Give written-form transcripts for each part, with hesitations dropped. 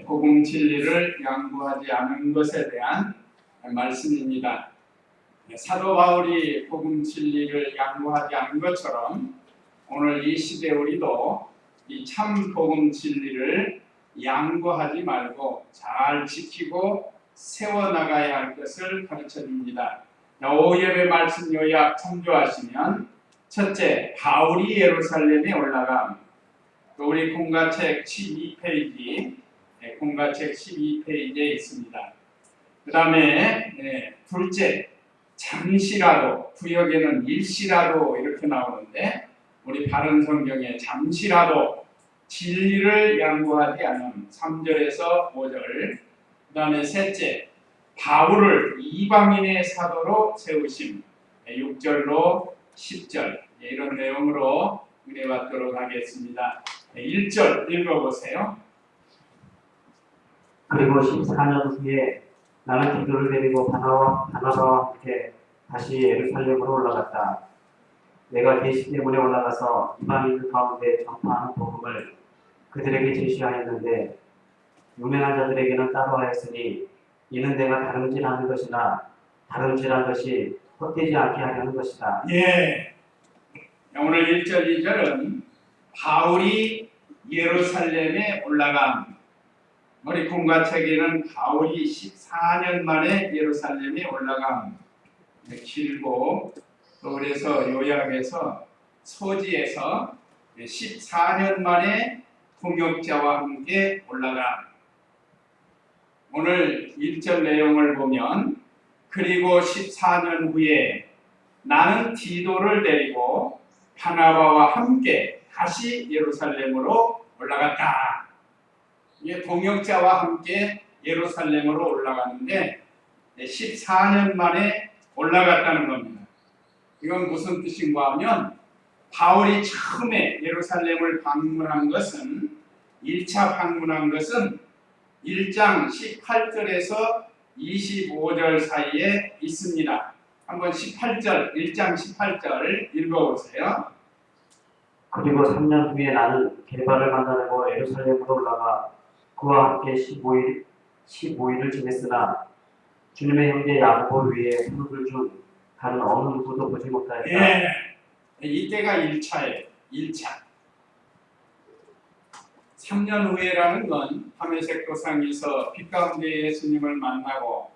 복음 진리를 양보하지 않은 것에 대한 말씀입니다. 사도 바울이 복음 진리를 양보하지 않은 것처럼 오늘 이 시대 우리도 이 참 복음 진리를 양보하지 말고 잘 지키고 세워나가야 할 것을 가르쳐 줍니다. 오예배 말씀 요약 참조하시면 첫째, 바울이 예루살렘에 올라감. 우리 공과책 12페이지, 공과책 12페이지에 있습니다. 그 다음에 둘째, 잠시라도, 구역에는 일시라도 이렇게 나오는데 우리 바른 성경에 잠시라도 진리를 양보하지 않은 3절에서 5절. 그 다음에 셋째, 바울을 이방인의 사도로 세우심 6절로 10절. 이런 내용으로 은혜 받도록 하겠습니다. 1절 읽어보세요. 그리고 14년 후에 나는 디도를 데리고 바나바와 함께 다시 예루살렘으로 올라갔다. 내가 계시 때문에 올라가서 이방인들 가운데 전파하는 복음을 그들에게 제시하였는데 유명한 자들에게는 따로 하였으니 이는 내가 다름질하는 것이나 다름질한 것이 헛되지 않게 하려는 것이다. 오늘 1절, 2절은 바울이 예루살렘에 올라감. 우리 공과책에는 바울이 14년 만에 예루살렘에 올라감. 길고 또 그래서 요약해서 소지에서 14년 만에 동역자와 함께 올라감. 오늘 1절 내용을 보면 그리고 14년 후에 나는 디도를 데리고 바나바와 함께 다시 예루살렘으로 올라갔다. 이게 동역자와 함께 예루살렘으로 올라가는데 14년 만에 올라갔다는 겁니다. 이건 무슨 뜻인가 하면 바울이 처음에 예루살렘을 방문한 것은 1차 방문한 것은 1장 18절에서 25절 사이에 있습니다. 한번 18절, 1장 18절 읽어보세요. 그리고 3년 후에 나는 게바를 만나려고 예루살렘으로 올라가 그와 함께 15일을 지냈으나 주님의 형제 야고보 위에 무릎을 준 다른 어느 누구도 보지 못하였다. 이때가 1차예요. 1차. 3년 후에라는 건 다메섹 도상에서 빛 가운데 예수님을 만나고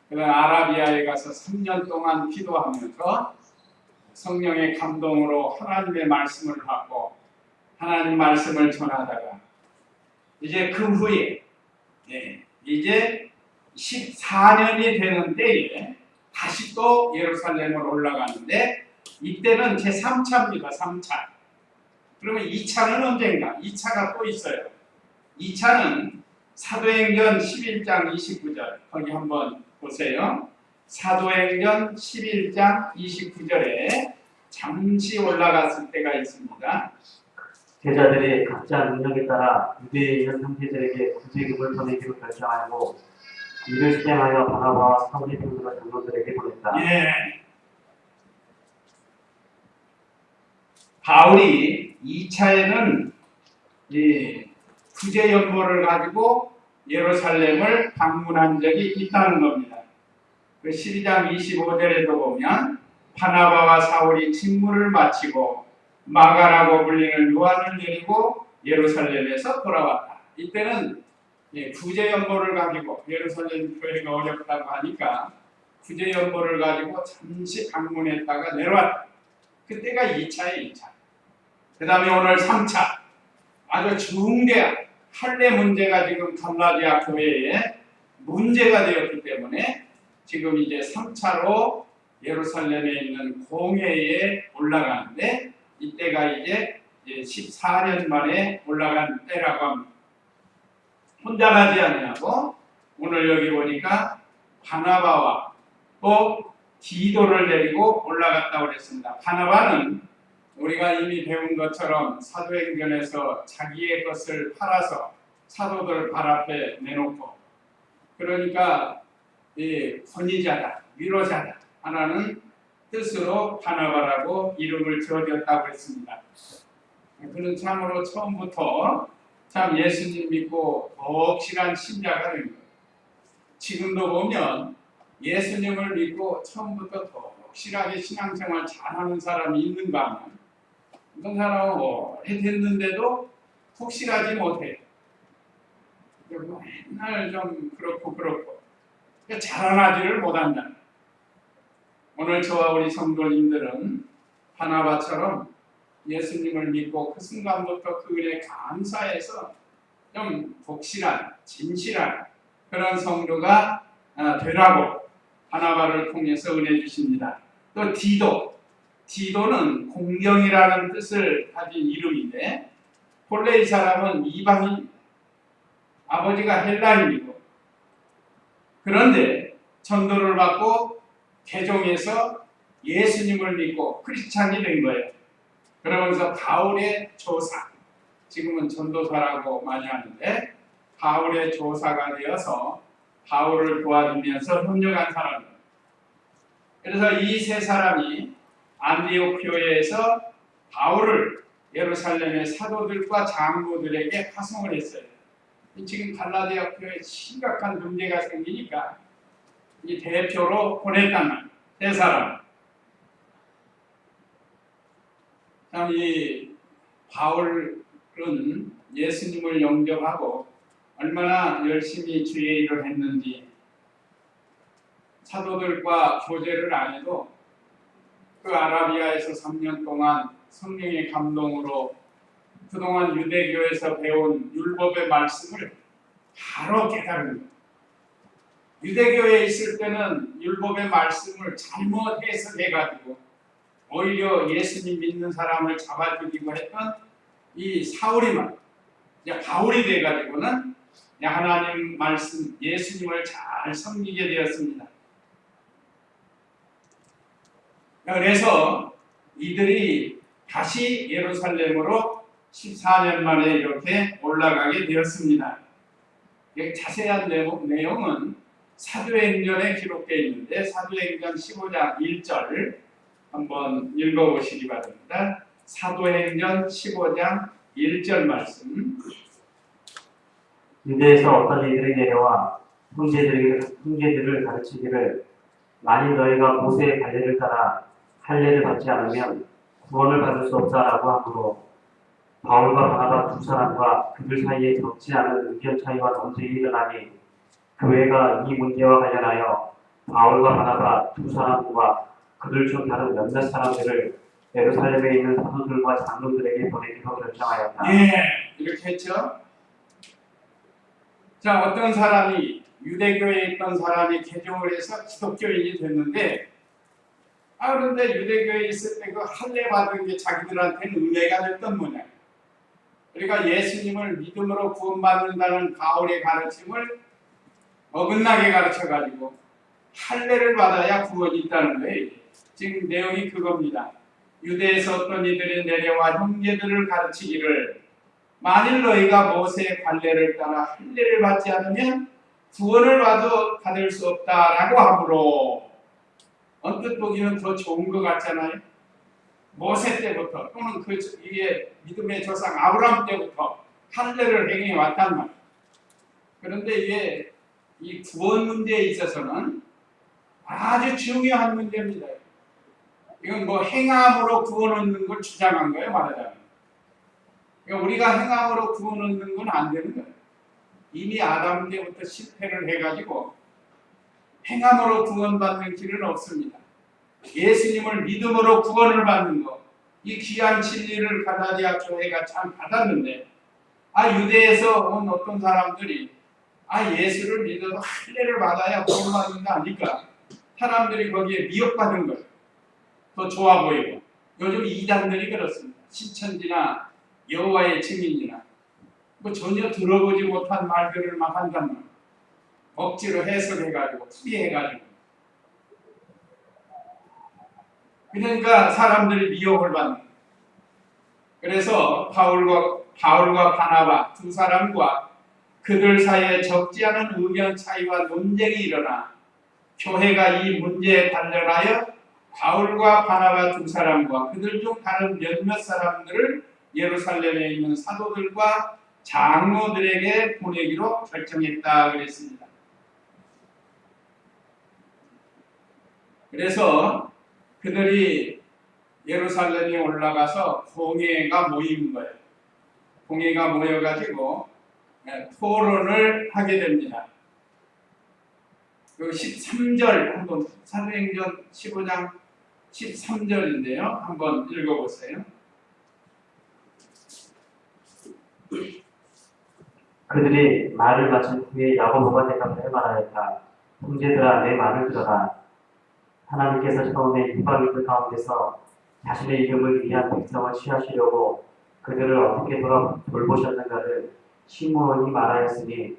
그다음 아라비아에 가서 3년 동안 기도하면서 성령의 감동으로 하나님의 말씀을 받고 하나님 말씀을 전하다가 이제 그 후에 이제 14년이 되는 때에 다시 또 예루살렘으로 올라가는데 이때는 제3차입니다. 3차. 그러면 2차는 언젠가? 2차가 또 있어요. 2차는 사도행전 11장 29절 거기 한번 보세요. 사도행전 11장 29절에 잠시 올라갔을 때가 있습니다. 제자들이 각자 능력에 따라 유대에 있는 형제들에게 구제금을 보내기로 결정하고 이를 실행하여 바나바와 사울의 편으로 장로들에게 보냈다. 바울이 2차에는 구제 연보를 가지고 예루살렘을 방문한 적이 있다는 겁니다. 그 12장 25절에도 보면 바나바와 사울이 직무를 마치고 마가라고 불리는 요한을 데리고 예루살렘에서 돌아왔다. 이때는 구제 연보를 가지고 예루살렘 교회가 어렵다고 하니까 구제 연보를 가지고 잠시 방문했다가 내려왔다. 그때가 2차예요. 2차. 그 다음에 오늘 3차. 아주 중대한 할례 문제가 지금 갈라디아 교회에 문제가 되었기 때문에 지금 이제 3차로 예루살렘에 있는 공회에 올라가는데 이때가 이제 14년 만에 올라간 때라고 합니다. 혼자 가지 않냐고 오늘 여기 보니까 바나바와 또 디도를 데리고 올라갔다고 그랬습니다. 바나바는 우리가 이미 배운 것처럼 사도행전에서 자기의 것을 팔아서 사도들 발 앞에 내놓고 그러니까 권위자다, 위로자다 하나는 뜻으로 바나바라고 이름을 지어줬다고 했습니다. 그는 참으로 처음부터 참 예수님 믿고 확실한 신자가 된 거예요. 지금도 보면 예수님을 믿고 처음부터 더 확실하게 신앙생활 잘하는 사람이 있는가 하면 어떤 사람은 오래됐는데도 확실하지 못해요. 맨날 좀 그렇고 자라나지를 못한다. 오늘 저와 우리 성도님들은 바나바처럼 예수님을 믿고 그 순간부터 그 은혜에 감사해서 좀 확실한 진실한 그런 성도가 되라고 바나바를 통해서 은혜 주십니다. 또 디도는 공경이라는 뜻을 가진 이름인데 본래 이 사람은 이방인, 아버지가 헬라인이고 그런데 전도를 받고 개종해서 예수님을 믿고 크리스찬이 된 거예요. 그러면서 바울의 조사, 지금은 전도사라고 많이 하는데 바울의 조사가 되어서 바울을 도와주면서 협력한 사람이에요. 그래서 이 세 사람이 안디옥 교회에서 바울을 예루살렘의 사도들과 장로들에게 파송을 했어요. 지금 갈라디아 교회에 심각한 문제가 생기니까 이 대표로 보냈단 말이에요. 세 사람. 참 이 바울은 예수님을 영접하고 얼마나 열심히 주의 일을 했는지 사도들과 교제를 안 해도 그 아라비아에서 3년 동안 성령의 감동으로 그동안 유대교에서 배운 율법의 말씀을 바로 깨달은 거예요. 유대교에 있을 때는 율법의 말씀을 잘못 해석해가지고 오히려 예수님 믿는 사람을 잡아주기고 했던 이 사울이만 이제 바울이 돼가지고는 하나님 말씀 예수님을 잘 섬기게 되었습니다. 그래서 이들이 다시 예루살렘으로 14년 만에 이렇게 올라가게 되었습니다. 자세한 내용은 사도행전에 기록되어 있는데 사도행전 15장 1절 한번 읽어보시기 바랍니다. 사도행전 15장 1절 말씀. 유대에서 어떤 이들이 내려와 형제들을 가르치기를 만일 너희가 모세의 관례를 따라 할례를 받지 않으면 구원을 받을 수 없다라고 하므로 바울과 바나바 두 사람과 그들 사이에 적지 않은 의견 차이와 논쟁이 일어나니 교회가 이 문제와 관련하여 바울과 바나바 두 사람과 그들 중 다른 몇몇 사람들을 예루살렘에 있는 사도들과 장로들에게 보내기로 결정하였다. 이렇게 했죠. 자, 어떤 사람이 유대교에 있던 사람이 개종을 해서 기독교인이 됐는데 그런데 유대교에 있을 때 그 할례 받은 게 자기들한테는 은혜가 됐던 모양. 그러니까 예수님을 믿음으로 구원받는다는 바울의 가르침을 어긋나게 가르쳐가지고 할례를 받아야 구원이 있다는 거예요. 지금 내용이 그겁니다. 유대에서 어떤 이들이 내려와 형제들을 가르치기를 만일 너희가 모세의 관례를 따라 할례를 받지 않으면 구원을 받을 수 없다라고 하므로 언뜻 보기는 더 좋은 것 같잖아요. 모세 때부터 또는 이게 믿음의 조상 아브라함 때부터 할례를 행해 왔단 말이에요. 그런데 이게 이 구원 문제에 있어서는 아주 중요한 문제입니다. 이건 뭐 행함으로 구원 얻는 걸 주장한 거예요, 말하자면. 그러니까 우리가 행함으로 구원 얻는 건 안 되는 거예요. 이미 아담 때부터 실패를 해가지고 행함으로 구원받는 길은 없습니다. 예수님을 믿음으로 구원을 받는 것, 이 귀한 진리를 갈라디아 교회가 참 받았는데 유대에서 온 어떤 사람들이 예수를 믿어도 할례를 받아야 구원받는 거 아닐까? 사람들이 거기에 미혹받은 거예요. 더 좋아 보이고. 요즘 이단들이 그렇습니다. 신천지나 여호와의 증인이나 뭐 전혀 들어보지 못한 말들을 막 한단 말이에요. 억지로 해석해가지고 풀이해가지고. 그러니까 사람들이 미혹을 받는 거예요. 그래서 바울과 바나바 두 사람과 그들 사이에 적지 않은 의견 차이와 논쟁이 일어나 교회가 이 문제에 관련하여 바울과 바나바 두 사람과 그들 중 다른 몇몇 사람들을 예루살렘에 있는 사도들과 장로들에게 보내기로 결정했다 그랬습니다. 그래서 그들이 예루살렘에 올라가서 공회가 모인 거예요. 공회가 모여가지고 토론을 하게 됩니다. 그 13절 한번 사도행전 15장 13절인데요. 한번 읽어보세요. 그들이 말을 마친 후에 야고보가 대답하여 말하였다. 형제들아, 내 말을 들어라. 하나님께서 처음에 이방인들 가운데서 자신의 이름을 위한 백성을 취하시려고 그들을 어떻게 돌보셨는가를 시므온이 말하였으니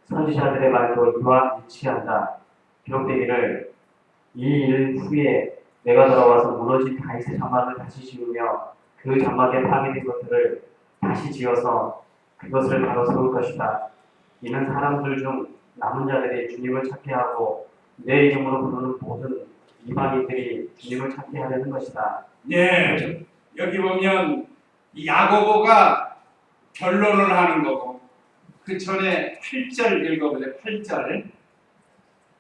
선지자들의 말도 이와 일치한다. 기록되기를 이 일 후에 내가 돌아와서 무너진 다윗의 장막을 다시 지으며 그 장막에 파괴된 것들을 다시 지어서 그것을 바로 세울 것이다. 이는 사람들 중 남은 자들이 주님을 찾게 하고 내 이름으로 부르는 모든 이방인들이 주님을 찾게 하려는 것이다. 예, 여기 보면 야고보가 변론을 하는 거고 그 전에 8절 읽어보세요. 8절.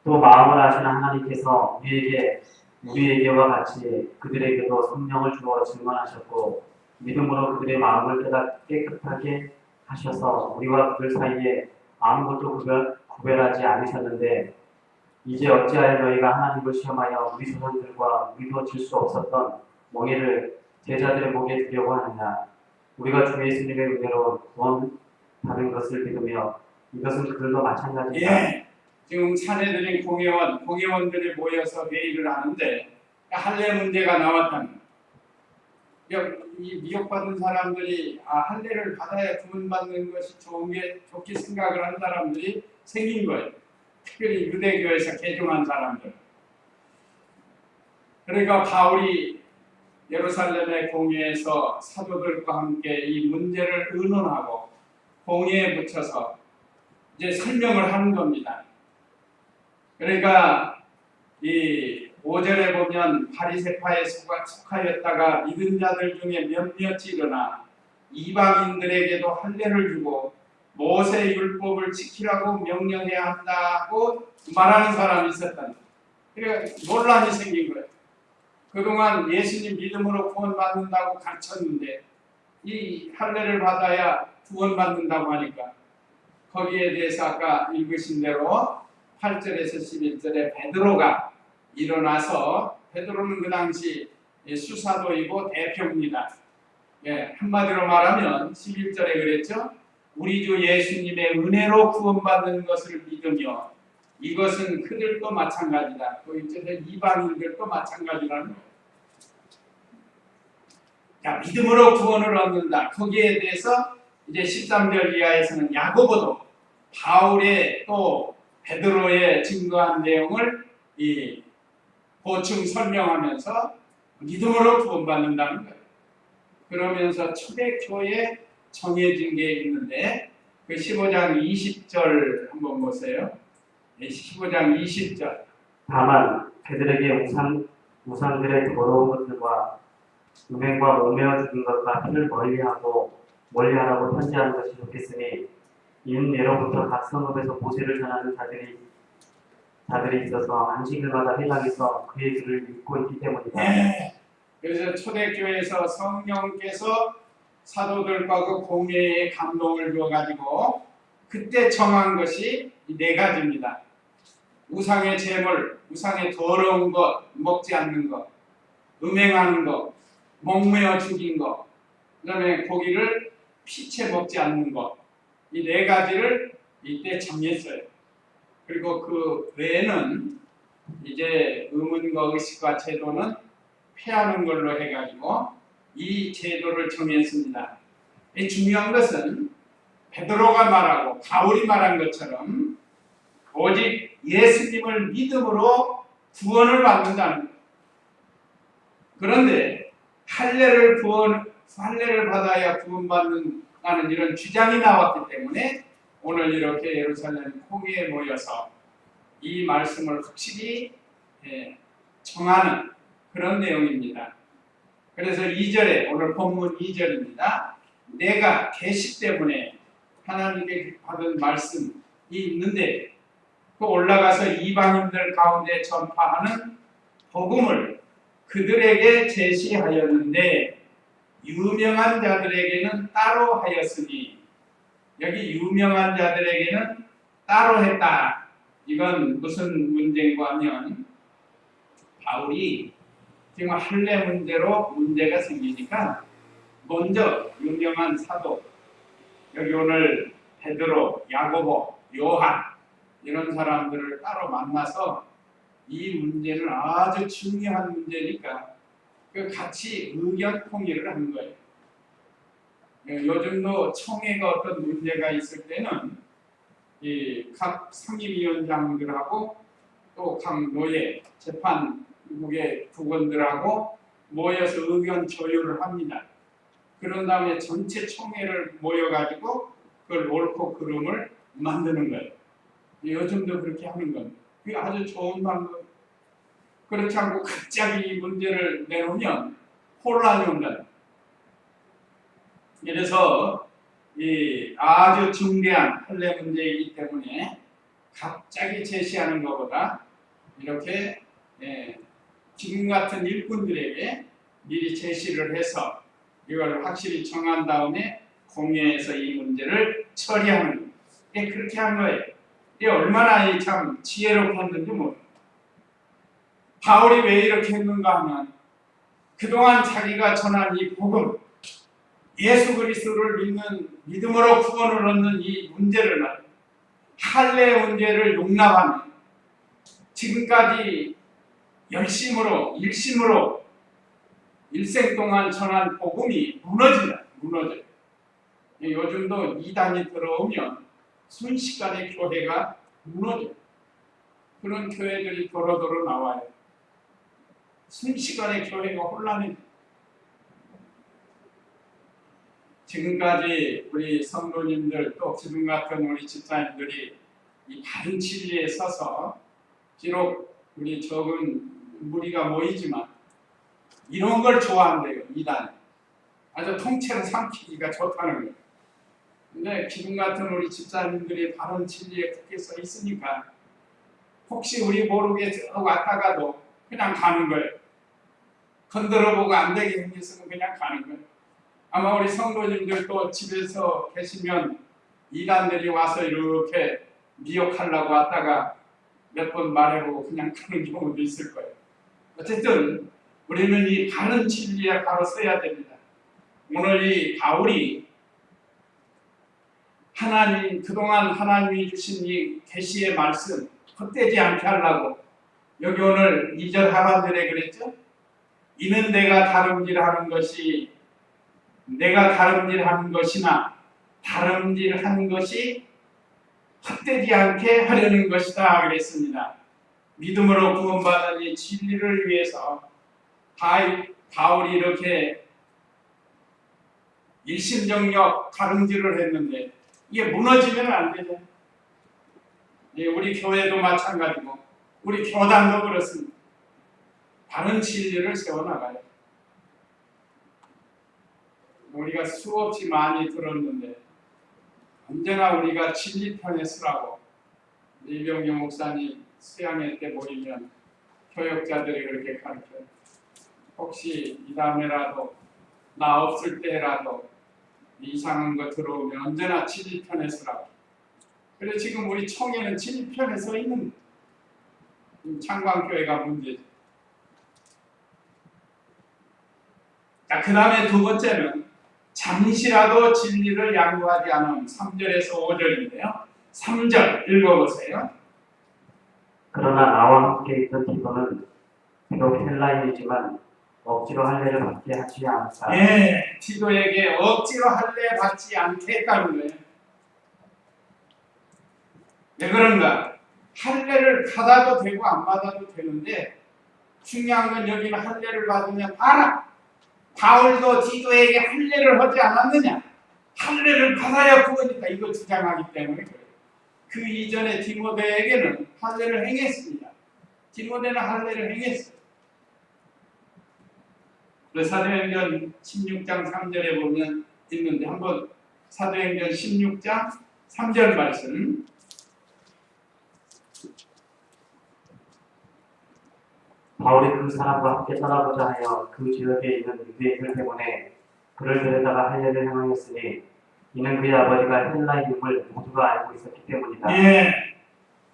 또 마음을 아시는 하나님께서 우리에게와 같이 그들에게도 성령을 주어 증언하셨고 믿음으로 그들의 마음을 깨끗하게 하셔서 우리와 그들 사이에 아무것도 구별하지 않으셨는데 이제 어찌하여 너희가 하나님을 시험하여 우리 조상들과 우리도 질 수 없었던 멍에를 제자들의 목에 두려고 하느냐. 우리가 주 예수님의 은혜로 구원 받은 것을 믿으며 이것은 그들도 마찬가지다. 예, 지금 사내들인 공회원들이 모여서 회의를 하는데 할례 문제가 나왔다는 이 미혹받은 사람들이 할례를 받아야 구원받는 것이 좋게 생각을 한 사람들이 생긴 거예요. 특별히 유대교에서 개종한 사람들. 그러니까 바울이 예루살렘의 공회에서 사도들과 함께 이 문제를 의논하고 공회에 붙여서 이제 설명을 하는 겁니다. 그러니까 이 5절에 보면 바리새파에 속하였다가 믿은 자들 중에 몇몇이 일어나 이방인들에게도 할례를 주고 모세 율법을 지키라고 명령해야 한다고 말하는 사람이 있었다. 그러니까 논란이 생긴 거예요. 그동안 예수님 믿음으로 구원받는다고 가르쳤는데 이 할례를 받아야 구원받는다고 하니까 거기에 대해서 아까 읽으신 대로 8절에서 11절에 베드로가 일어나서 베드로는 그 당시 수사도이고 대표입니다. 예, 한마디로 말하면 11절에 그랬죠. 우리 주 예수님의 은혜로 구원받는 것을 믿으며 이것은 그들도 마찬가지다. 또 이제 이방인들도 마찬가지라는 거예요. 자, 믿음으로 구원을 얻는다. 거기에 대해서 이제 13절 이하에서는 야고보도 바울의 또 베드로의 증거한 내용을 보충 설명하면서 믿음으로 구원받는다는 거예요. 그러면서 초대교회에 정해진 게 있는데 그 15장 20절 한번 보세요. 15장 20절. 다만 그들에게 우상들의 더러운 것들과 음행과 오매어 죽인 것과 피를 멀리하라고 편지하는 것이 좋겠으니 이는 예로부터 각 성읍에서 모세를 전하는 자들이 있어서 안식일마다 회당에서 그의 글을 읽고 있기 때문이다. 네. 그래서 초대교회에서 성령께서 사도들과 그 공회에 감동을 주어가지고 그때 정한 것이 이 네 가지입니다. 우상의 제물, 우상의 더러운 것, 먹지 않는 것, 음행하는 것, 목매어 죽인 것, 그 다음에 고기를 피채 먹지 않는 것, 이 네 가지를 이때 정했어요. 그리고 그 외에는 이제 의문과 의식과 제도는 폐하는 걸로 해가지고 이 제도를 정했습니다. 이 중요한 것은 베드로가 말하고 바울이 말한 것처럼 오직 예수님을 믿음으로 구원을 받는다는 거예요. 그런데 할례를 받아야 구원받는다는 이런 주장이 나왔기 때문에 오늘 이렇게 예루살렘 공회에 모여서 이 말씀을 확실히 정하는 그런 내용입니다. 그래서 2절에 오늘 본문 2절입니다. 내가 계시 때문에 하나님께 받은 말씀이 있는데 그 올라가서 이방인들 가운데 전파하는 복음을 그들에게 제시하였는데 유명한 자들에게는 따로 하였으니 여기 유명한 자들에게는 따로 했다. 이건 무슨 문제인가 하면 바울이 지금 할례 문제로 문제가 생기니까 먼저 유명한 사도 여기 오늘 베드로, 야고보, 요한 이런 사람들을 따로 만나서 이 문제는 아주 중요한 문제니까 그 같이 의견 통일을 하는 거예요. 요즘도 청회가 어떤 문제가 있을 때는 이 각 상임위원장들하고 또 각 노예 재판국의 부관들하고 모여서 의견 조율을 합니다. 그런 다음에 전체 총회를 모여가지고 그걸 옳고 그름을 만드는 거예요. 요즘도 그렇게 하는 겁니다. 그게 아주 좋은 방법. 그렇지 않고 갑자기 이 문제를 내놓으면 혼란이 온다. 그래서 이 아주 중대한 할례 문제이기 때문에 갑자기 제시하는 것보다 이렇게 지금 같은 일꾼들에게 미리 제시를 해서 이걸 확실히 정한 다음에 공회에서 이 문제를 처리하는 거예요. 그렇게 한 거예요. 이게 얼마나 참 지혜롭었는지 모르겠어요. 바울이 왜 이렇게 했는가 하면 그동안 자기가 전한 이 복음, 예수 그리스도를 믿는 믿음으로 구원을 얻는 이 문제를 말이에요. 할례 문제를 용납하며 지금까지 열심으로 일심으로 일생 동안 전한 복음이 무너진다. 무너져요. 요즘도 이단이 들어오면 순식간에 교회가 무너져요. 그런 교회들이 도로도로 나와요. 순식간에 교회가 혼란해요. 지금까지 우리 성도님들 또 지금 같은 우리 집사님들이 이 바른 진리에 서서 비록 우리 적은 무리가 모이지만 이런 걸 좋아한대요. 이단. 아주 통째로 삼키기가 좋다는 거예요. 근데 지금 같은 우리 집사님들이 바른 진리에 굳게 서 있으니까 혹시 우리 모르게 왔다가도 그냥 가는 거예요. 건드려보고 안 되게 생겼으면 그냥 가는 거예요. 아마 우리 성도님들도 집에서 계시면 이단들이 와서 이렇게 미혹하려고 왔다가 몇 번 말해보고 그냥 가는 경우도 있을 거예요. 어쨌든 우리는 이 바른 진리에 바로 서야 됩니다. 오늘 이 바울이 하나님 그동안 하나님이 주신 이 계시의 말씀 헛되지 않게 하려고 여기 오늘 2절 하반절에 그랬죠? 이는 내가 다름질하는 것이나 다름질한 것이 헛되지 않게 하려는 것이다 그랬습니다. 믿음으로 구원받은 이 진리를 위해서 바울이 이렇게 일심정력 다름질을 했는데 이게 무너지면 안 되죠. 우리 교회도 마찬가지고 우리 교단도 그렇습니다. 바른 진리를 세워나가요. 우리가 수없이 많이 들었는데 언제나 우리가 진리 편에 서라고 이병규 목사님 수양회 때 모이면 교역자들이 그렇게 가르쳐요. 혹시 이 다음에라도 나 없을 때라도 이상한 거 들어오면 언제나 진리 편에 서라고. 그래서 지금 우리 청에는 진리 편에 서 있는 창광교회가 문제죠. 자, 그 다음에 두 번째는 잠시라도 진리를 양보하지 않은 3절에서 5절인데요. 3절 읽어보세요. 그러나 나와 함께 있던 디도는 비록 헬라인이지만 억지로 할례를 받게 하지 않았다. 예, 디도에게 억지로 할례 받지 않게 했다는 거예요. 왜 그런가? 할례를 받아도 되고 안 받아도 되는데 중요한 건 여기는 할례를 받으면 알아. 바울도 디도에게 할례를 하지 않았느냐? 할례를 받아야 구원이다. 이거 주장하기 때문에 그래요. 그 이전에 디모데에게는 할례를 행했습니다. 디모데는 할례를 행했어요. 사도행전 16장 3절에 보면 있는데 한번 사도행전 16장 3절 말씀. 바울이 그 사람과 함께 떠나고자 하여 그 지역에 있는 유대인들 때문에 그를 데려다가 할례를 행하였으니 이는 그의 아버지가 헬라인임을 모두가 알고 있었기 때문이다. 예,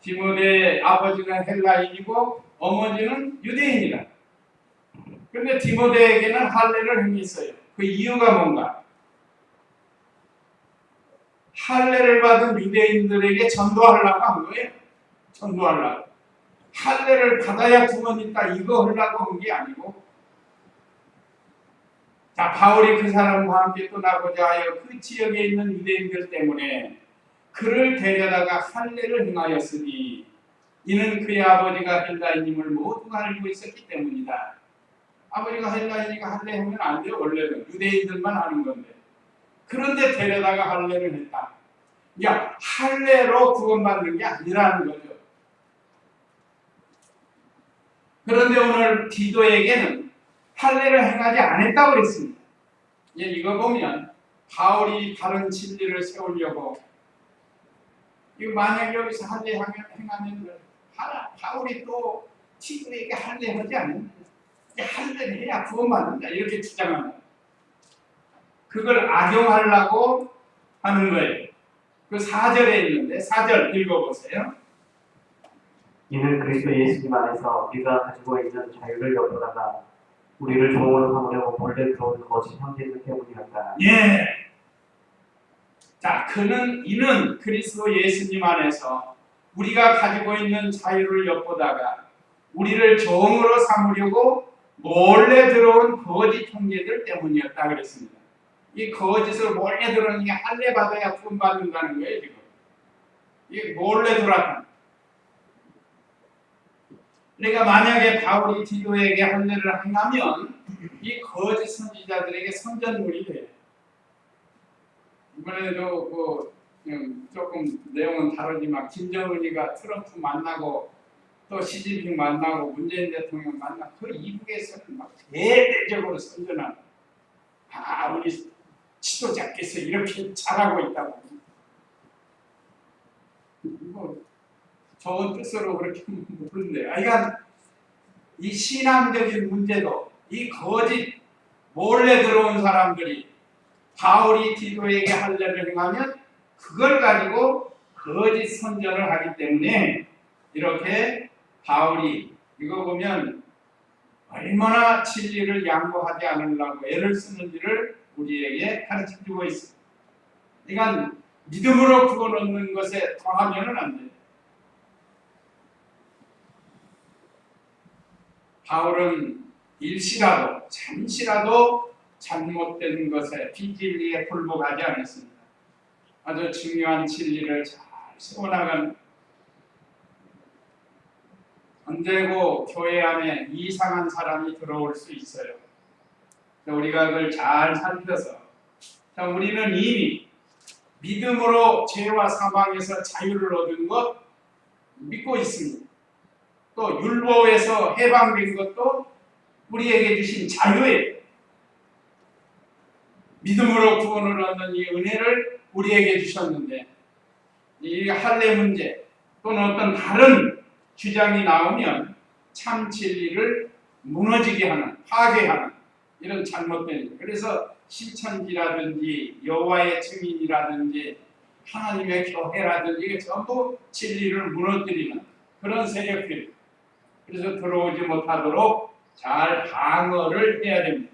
디모데 아버지는 헬라인이고 어머니는 유대인이다. 그런데 디모데에게는 할례를 행했어요. 그 이유가 뭔가? 할례를 받은 유대인들에게 전도하려고 한 거예요. 전도하려고. 할례를 받아야 구원 있다 이거 하려고 한 게 아니고, 자, 바울이 그 사람과 함께 떠나고자 하여 그 지역에 있는 유대인들 때문에 그를 데려다가 할례를 행하였으니 이는 그의 아버지가 헬라인임을 모두가 알고 있었기 때문이다. 아버지가 헬라인이니까 할례하면 안 돼요. 원래는 유대인들만 하는 건데. 그런데 데려다가 할례를 했다. 야, 할례로 구원받는 게 아니라는 거죠. 그런데 오늘 디도에게는 할례를 행하지 않았다고 그랬습니다. 이거 보면 바울이 다른 진리를 세우려고, 이거 만약 여기서 할례 행하면 바울이 또 디도에게 할례하지 않는다. 할례를 해야 구원받는다 이렇게 주장합니다. 그걸 악용하려고 하는 거예요. 그 4절에 있는데 4절 읽어보세요. 이는 그리스도 예수님 안에서 우리가 가지고 있는 자유를 엿보다가 우리를 종으로 삼으려고 몰래 들어온 거짓 형제들 때문이었다. 예. 자, 이는 그리스도 예수님 안에서 우리가 가지고 있는 자유를 엿보다가 우리를 종으로 삼으려고 몰래 들어온 거짓 형제들 때문이었다 그랬습니다. 이 거짓을 몰래 들어오는 게 할례 받아야 구원 받는다는 거예요 지금. 이 몰래 들어왔다. 그러니까 만약에 바울이 디도에게 할례를 행하면 이 거짓 선지자들에게 선전물이 돼요. 이번에도 조금 내용은 다르지만 김정은이가 트럼프 만나고 또 시진핑 만나고 문재인 대통령 만나고 그 이북에서는 막 대대적으로 선전하는, 우리 지도자께서 이렇게 잘하고 있다고. 좋은 뜻으로 그렇게 모르는데, 그러니까 이 신앙적인 문제도 이 거짓 몰래 들어온 사람들이 바울이 디도에게 할례를 행하면 그걸 가지고 거짓 선전을 하기 때문에 이렇게 바울이 이거 보면 얼마나 진리를 양보하지 않으려고 애를 쓰는지를 우리에게 가르쳐주고 있습니다. 그러니까 믿음으로 구원 얻는 것에 더하면은 안 돼요. 바울은 일시라도 잠시라도 잘못된 것에 비진리에 굴복하지 않았습니다. 아주 중요한 진리를 잘 세워나간, 언제고 교회 안에 이상한 사람이 들어올 수 있어요. 우리가 그걸 잘 살펴서, 우리는 이미 믿음으로 죄와 사망에서 자유를 얻은 것 믿고 있습니다. 또 율법에서 해방된 것도 우리에게 주신 자유예요. 믿음으로 구원을 얻는 이 은혜를 우리에게 주셨는데, 이 할례 문제 또는 어떤 다른 주장이 나오면 참 진리를 무너지게 하는, 파괴하는 이런 잘못된 일. 그래서 신천지라든지 여호와의 증인이라든지 하나님의 교회라든지 이게 전부 진리를 무너뜨리는 그런 세력들. 그래서 들어오지 못하도록 잘 방어를 해야 됩니다.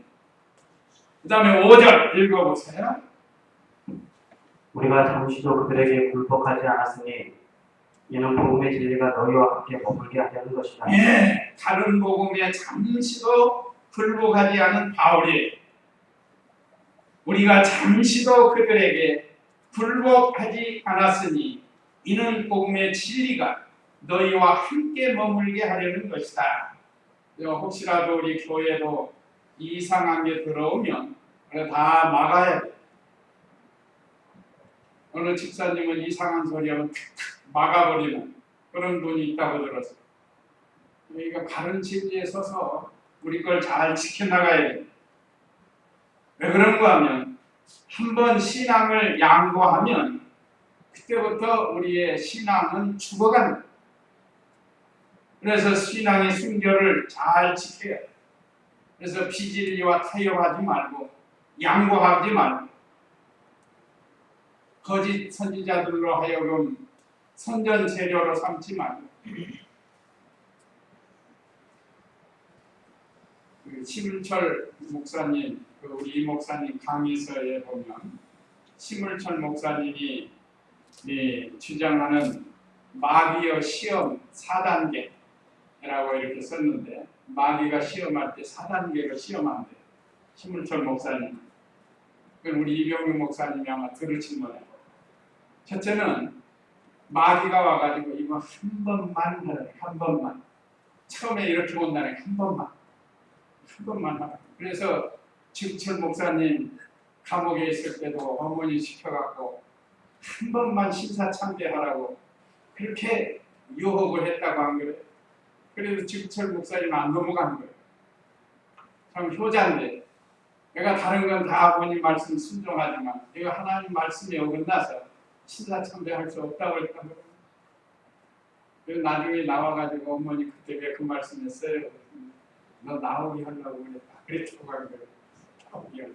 그 다음에 5절 읽어보세요. 우리가 잠시도 그들에게 굴복하지 않았으니 이는 복음의 진리가 너희와 함께 머물게 하려는 것이다. 예, 다른 복음에 잠시도 굴복하지 않은 바울이, 우리가 잠시도 그들에게 굴복하지 않았으니 이는 복음의 진리가 너희와 함께 머물게 하려는 것이다. 혹시라도 우리 교회도 이상한 게 들어오면 다 막아야 돼. 어느 집사님은 이상한 소리 하면 막아버리는 그런 분이 있다고 들었어요. 그러니까 바른 진리에 서서 우리 걸 잘 지켜나가야 돼. 왜 그런가 하면 한번 신앙을 양보하면 그때부터 우리의 신앙은 죽어간다. 그래서 신앙의 순결을 잘 지켜야 돼. 그래서 비진리와 타협하지 말고 양보하지 말고 거짓 선지자들로 하여금 선전 재료로 삼지 말고 그 심을철 목사님, 우리 이 목사님 강의서에 보면 심을철 목사님이 주장하는 마귀의 시험 4단계라고 이렇게 썼는데 마귀가 시험할 때 4단계로 시험한대. 심을철 목사님. 우리 이병규 목사님이 아마 들으신 거예요. 첫째는 마귀가 와가지고 이거 한 번만 하라. 한 번만. 처음에 이렇게 온다네. 한 번만 하라. 그래서 지구철 목사님 감옥에 있을 때도 어머니 시켜갖고 한 번만 신사참배하라고 그렇게 유혹을 했다고 한 거예요. 그래도 지구철 목사님은 안 넘어간 거예요. 참 효자인데 내가 다른 건 다 아버님 말씀 순종하지만 이거 하나님 말씀에 어긋나서 신사참배할 수 없다고 했다고 거예요. 그래서 나중에 나와가지고 어머니 그때 왜 그 말씀했어요? 너 나오게 하려고 그랬다. 그랬다고 한 거예요.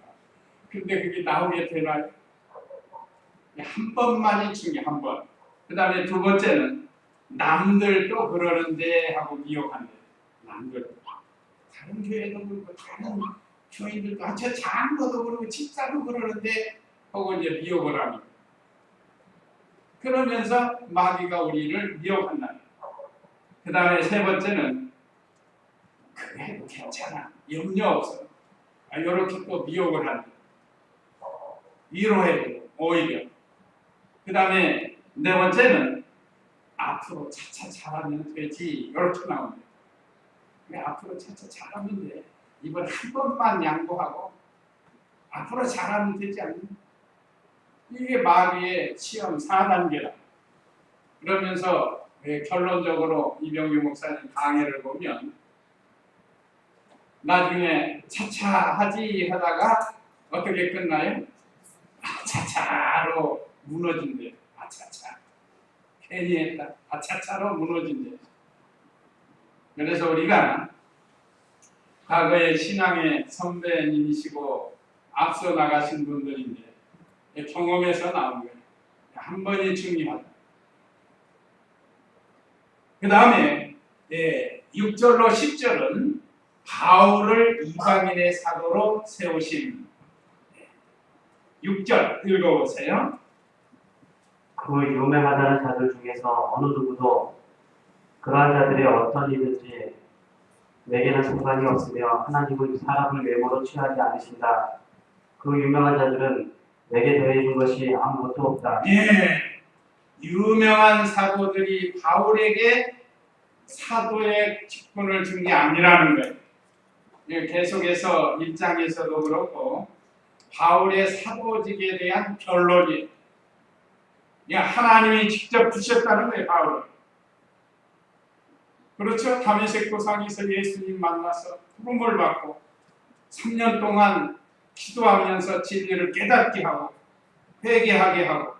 근데 그게 나오게 되나요? 한 번만이 중요해. 한 번. 그 다음에 두 번째는 남들도 그러는데 하고 미혹한대. 남들. 다른 교회도 그렇고 다른 교인들도 저 장로도 그러고 집사도 그러는데 하고 이제 미혹을 합니다. 그러면서 마귀가 우리를 미혹한다. 그 다음에 세 번째는 그래도 괜찮아. 염려 없어. 이렇게 또 미혹을 한다. 위로해도 오히려. 그 다음에 네 번째는 앞으로 차차 잘하면 되지. 이렇게 나옵니다. 앞으로 차차 잘하면 돼. 이번 한 번만 양보하고 앞으로 잘하면 되지 않니? 이게 마귀의 시험 4단계다. 그러면서 결론적으로 이병규 목사님 강해를 보면 나중에 차차 하지 하다가 어떻게 끝나요? 아차차로 무너진대. 아차차. 괜히 했다. 아차차로 무너진대. 그래서 우리가 과거의 신앙의 선배님이시고 앞서 나가신 분들인데 경험에서 나온 거예요. 한 번이 중요하다. 그 다음에 6절로 10절은 바울을 이방인의 사도로 세우신 6절 읽어보세요. 그 유명하다는 자들 중에서 어느 누구도 그러한 자들의 어떤 일든지 내게는 상관이 없으며 하나님은 사람을 외모로 취하지 않으신다. 그 유명한 자들은 내게 더해준 것이 아무것도 없다. 유명한 사도들이 바울에게 사도의 직분을 준 게 아니라는 거예요. 계속해서 1장에서도 그렇고 바울의 사도직에 대한 변론이 하나님이 직접 주셨다는 거예요. 바울은. 그렇죠. 다메섹 도상에서 예수님 만나서 부름을 받고 3년 동안 기도하면서 진리를 깨닫게 하고 회개하게 하고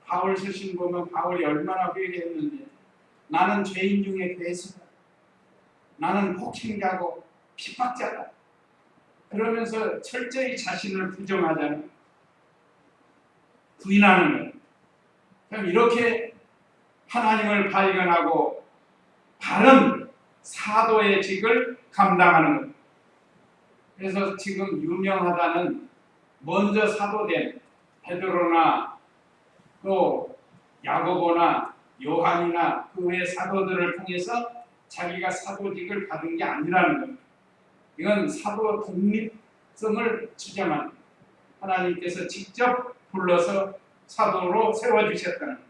바울 서신 보면 바울이 얼마나 회개했는지 나는 죄인 중에 괴수다. 나는 폭행자고 핍박자다. 그러면서 철저히 자신을 부정하자는 부인하는 거예요. 그럼 이렇게 하나님을 발견하고 바른 사도의 직을 감당하는 거예요. 그래서 지금 유명하다는 먼저 사도된 베드로나 또 야고보나 요한이나 그 외 사도들을 통해서 자기가 사도직을 받은 게 아니라는 거예요. 이건 사도 독립성을 주장한 하나님께서 직접 불러서 사도로 세워주셨다는 거예요.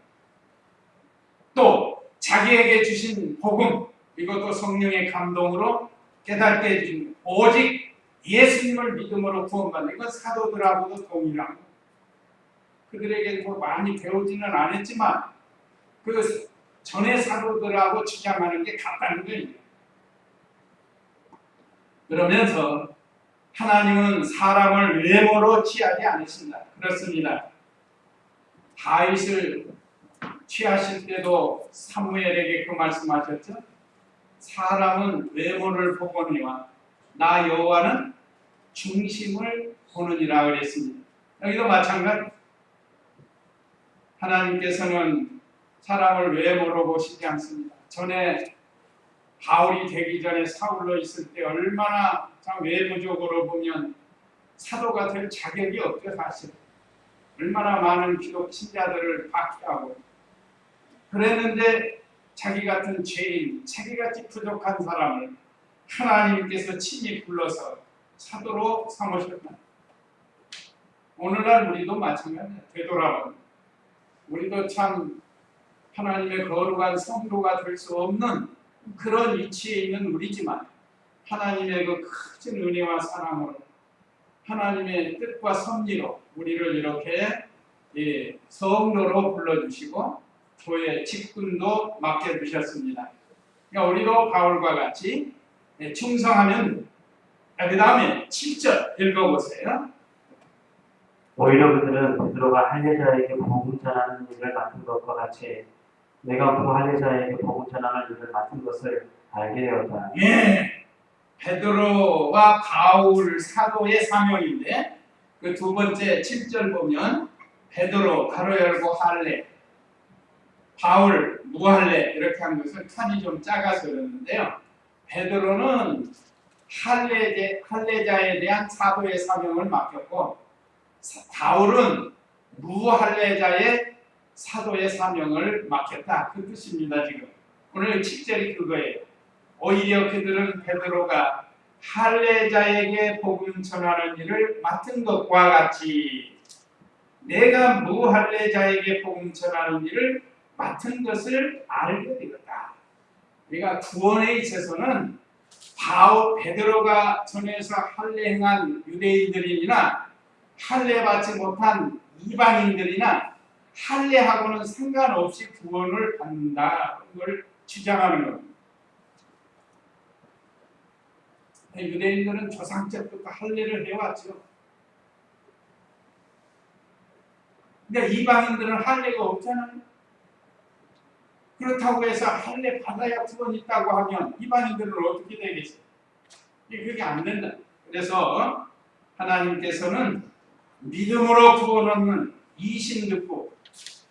또 자기에게 주신 복음, 이것도 성령의 감동으로 깨닫게 해준 오직 예수님을 믿음으로 구원받는 이건 사도들하고도 동일한 거예요. 그들에게 뭐 많이 배우지는 않았지만 그 전에 사도들하고 주장하는 게 같다는 거예요. 그러면서 하나님은 사람을 외모로 취하지 않으신다. 그렇습니다. 다윗을 취하실 때도 사무엘에게 그 말씀하셨죠. 사람은 외모를 보거니와 나 여호와는 중심을 보느니라 그랬습니다. 여기도 마찬가지. 하나님께서는 사람을 외모로 보시지 않습니다. 전에 바울이 되기 전에 사울로 있을 때 얼마나 참 외부적으로 보면 사도가 될 자격이 없죠, 사실. 얼마나 많은 기독 신자들을 박해하고 그랬는데 자기 같은 죄인, 자기같이 부족한 사람을 하나님께서 친히 불러서 사도로 삼으셨다. 오늘날 우리도 마찬가지야. 되돌아보면 우리도 참 하나님의 거룩한 성도가 될 수 없는 그런 위치에 있는 우리지만 하나님의 그 큰 은혜와 사랑으로 하나님의 뜻과 섭리로 우리를 이렇게 성도로 불러주시고 교회 직분도 맡겨주셨습니다. 그러니까 우리도 바울과 같이 충성하면 그 다음에 7절 읽어보세요. 오히려 그들은 베드로가 할례자에게 복음 전하는 일을 맡은 것과 같이 내가 그 할례자에게 복음 전하는 일을 맡은 것을 알게 되었다. 예, 베드로와 바울 사도의 사명인데 그 두 번째 7절 보면 베드로 가로 열고 할례, 바울 무할례 이렇게 한 것은 칸이 좀 작아서 그러는데요. 베드로는 할례자에 대한 사도의 사명을 맡겼고 바울은 무할례자의 사도의 사명을 맡겼다. 그 뜻입니다. 지금 오늘 7절이 그거예요. 오히려 그들은 베드로가 할례자에게 복음 전하는 일을 맡은 것과 같이 내가 무할례자에게 복음 전하는 일을 맡은 것을 알게 되었다. 우리가 구원에 있어서는 베드로가 전에서 할례 행한 유대인들이나 할례 받지 못한 이방인들이나 할례하고는 상관없이 구원을 받는다는 걸 주장하는 겁니다. 유대인들은 조상 때부터 할례를 해왔죠. 근데 이방인들은 할례가 없잖아요. 그렇다고 해서 할례 받아야 구원 있다고 하면 이방인들은 어떻게 되겠어요? 그게 안 된다. 그래서 하나님께서는 믿음으로 구원 얻는 이심 듣고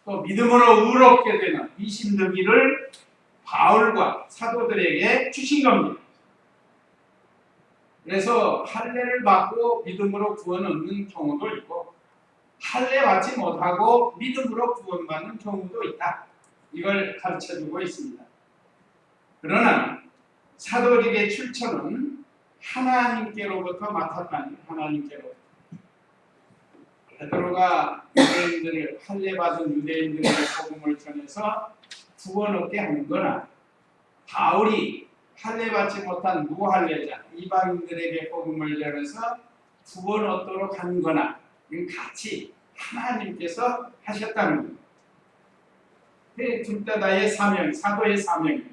또 믿음으로 의롭게 되는 이심 듣기를 바울과 사도들에게 주신 겁니다. 그래서 할례를 받고 믿음으로 구원 얻는 경우도 있고 할례 받지 못하고 믿음으로 구원받는 경우도 있다. 이걸 가르쳐주고 있습니다. 그러나 사도직의 출처는 하나님께로부터 맡았다니 하나님께로부터. 베드로가 유대인들을 할례 받은 유대인들에게 복음을 전해서 구원 얻게 한 거나 바울이 할례 받지 못한 무할례자 이방인들에게 복음을 전해서 구원 얻도록 한 거나 같이 하나님께서 하셨다는 겁니다. 둘 다 나의 사명, 사도의 사명입니다.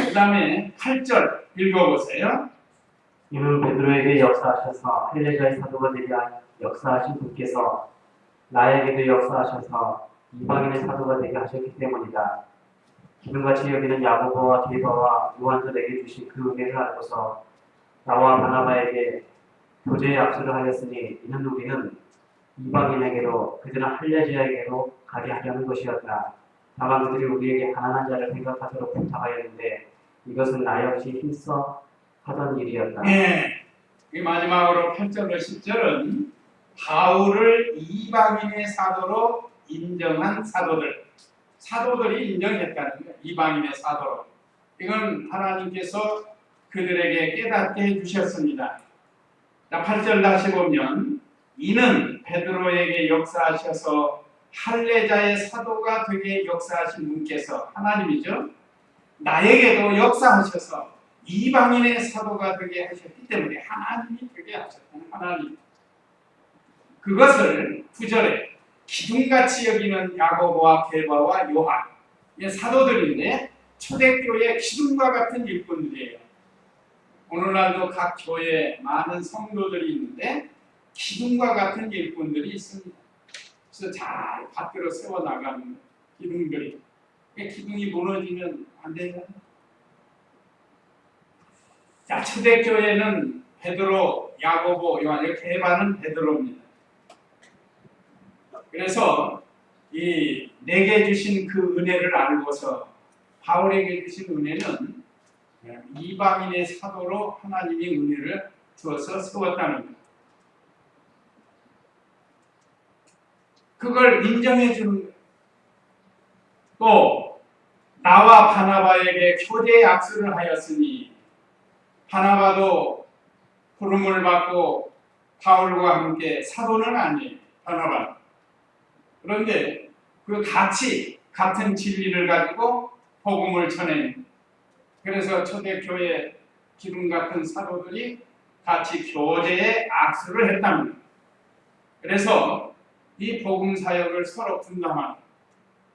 그 다음에 8절 읽어보세요. 이는 베드로에게 역사하셔서 할례자의 사도가 되게 역사하신 분께서 나에게도 역사하셔서 이방인의 사도가 되게 하셨기 때문이다. 기름같이 여기는 야고보와 게바와 요한들에게 주신 그 은혜를 알고서 나와 바나바에게 교제의 약속을 하였으니 이는 우리는 이방인에게로 그들은 할례자에게로 가게 하려는 것이었다. 다만 그들이 우리에게 가난한 자를 생각하도록 부탁하였는데 이것은 나 역시 힘써 하던 일이었다. 네. 마지막으로 8절과 10절은 바울을 이방인의 사도로 인정한 사도들이 인정했다는 거예요. 이방인의 사도로. 이건 하나님께서 그들에게 깨닫게 해주셨습니다. 자, 8절 다시 보면 이는 베드로에게 역사하셔서 할례자의 사도가 되게 역사하신 분께서 하나님이죠. 나에게도 역사하셔서 이방인의 사도가 되게 하셨기 때문에 하나님이 되게 하셨다는 하나님. 그것을 9절에 기둥같이 여기는 야고보와 게바와 요한 사도들인데 초대교회 기둥과 같은 일꾼들이에요. 오늘날도 각 교회에 많은 성도들이 있는데 기둥과 같은 일꾼들이 있습니다. 그래서 잘 받들어 세워나가는 기둥들이. 기둥이 무너지면 안 되잖아요. 자, 초대교회는 베드로, 야고보, 요한 이렇게 해반은 베드로입니다. 그래서 이 내게 주신 그 은혜를 알고서 바울에게 주신 은혜는 이방인의 사도로 하나님이 은혜를 주어서 세웠다는 것. 그걸 인정해 주는 거예요. 또 나와 바나바에게 교제 약속을 하였으니 바나바도 부름을 받고 바울과 함께 사도는 아니에요. 바나바. 그런데 그 같은 진리를 가지고 복음을 전해요. 그래서 초대교회 기둥 같은 사도들이 같이 교제에 악수를 했답니다. 그래서 이 복음 사역을 서로 분담하는,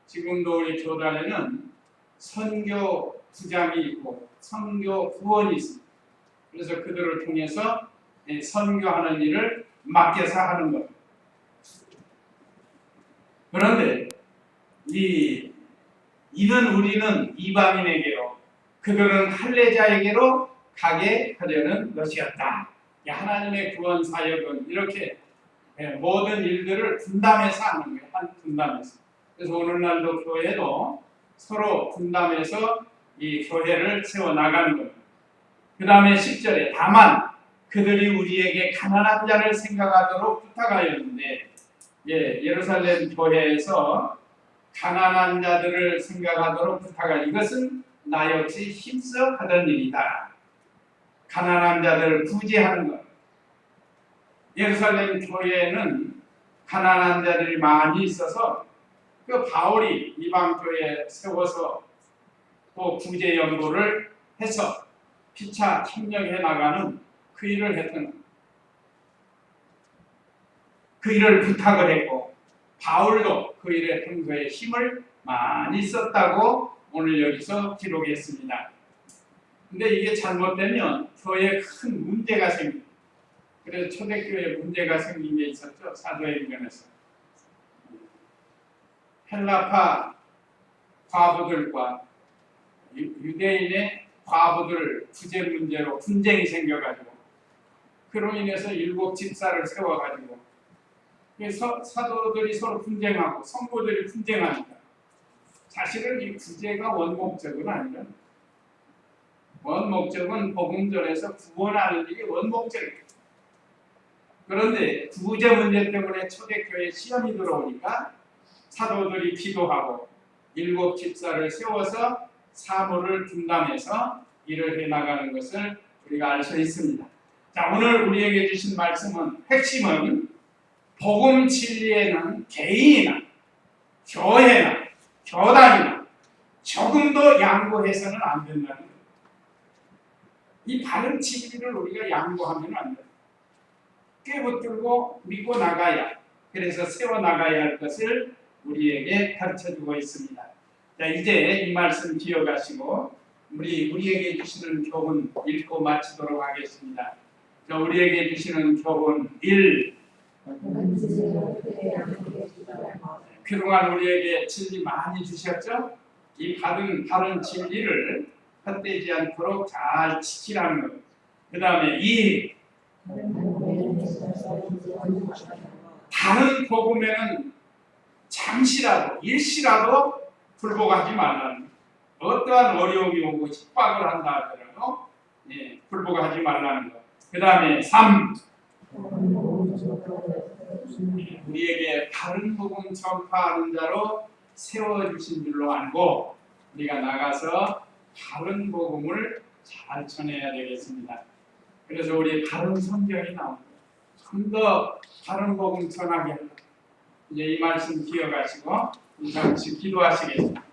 지금도 우리 교단에는 선교 부장이 있고 선교 부원이 있습니다. 그래서 그들을 통해서 선교하는 일을 맡겨서 하는 것. 그런데 이는 우리는 이방인에게로 그들은 할례자에게로 가게 하려는 것이었다. 하나님의 구원 사역은 이렇게 모든 일들을 분담해서 하는 거예요. 한 분담해서. 그래서 오늘날도 교회도 서로 분담해서 이 교회를 세워나가는 거예요. 그 다음에 10절에 다만 그들이 우리에게 가난한 자를 생각하도록 부탁하였는데, 예루살렘 교회에서 가난한 자들을 생각하도록 부탁하여, 이것은 나 역시 힘써 하던 일이다. 가난한 자들을 구제하는 것. 예루살렘 교회에는 가난한 자들이 많이 있어서 그 바울이 이방 교회에 세워서 또 구제 연구를 해서 피차 협력해 나가는 그 일을 했던, 그 일을 부탁을 했고 바울도 그 일에 평소에 힘을 많이 썼다고 오늘 여기서 기록했습니다. 근데 이게 잘못되면 교회에 큰 문제가 생깁니다. 그래서 초대교회에 문제가 생긴 게 있었죠. 사도행전에서 헬라파 과부들과 유대인의 과부들 구제 문제로 분쟁이 생겨가지고 그로 인해서 7 집사를 세워가지고 그래서 사도들이 서로 분쟁하고 성도들이 분쟁하니까 사실은 이 구제가 원목적은 아니라 원목적은 복음전에서 구원하는 일이 원목적이에요. 그런데 구제 문제 때문에 초대교회에 시험이 들어오니까 사도들이 기도하고 7 집사를 세워서 사물을 분담해서 일을 해나가는 것을 우리가 알 수 있습니다. 자, 오늘 우리에게 주신 말씀은 핵심은 복음 진리에는 개인이나 교회나 교단이나 조금도 양보해서는 안 된다는 거예요. 이 바른 진리를 우리가 양보하면 안 돼요. 깨붙들고 믿고 나가야, 그래서 세워나가야 할 것을 우리에게 가르쳐주고 있습니다. 자, 이제 이 말씀 기억하시고 우리에게 주시는 교훈 읽고 마치도록 하겠습니다. 자, 우리에게 주시는 교훈 1. 그동안 우리에게 진리 많이 주셨죠? 이 받은 바른 진리를 헛되지 않도록 잘 지키라는 것. 그 다음에 2. 다른 복음에는 잠시라도 일시라도 불복하지 말라는 것. 어떠한 어려움이 오고 핍박을 한다 하더라도 불복하지 말라는 것. 그 다음에 3. 우리에게 바른 복음 전파하는 자로 세워주신 줄로 알고 우리가 나가서 바른 복음을 잘 전해야 되겠습니다. 그래서 우리 바른 성경이 나옵니다. 좀 더 바른 복음 전하게 이제 이 말씀 기억하시고 잠시 기도하시겠습니다.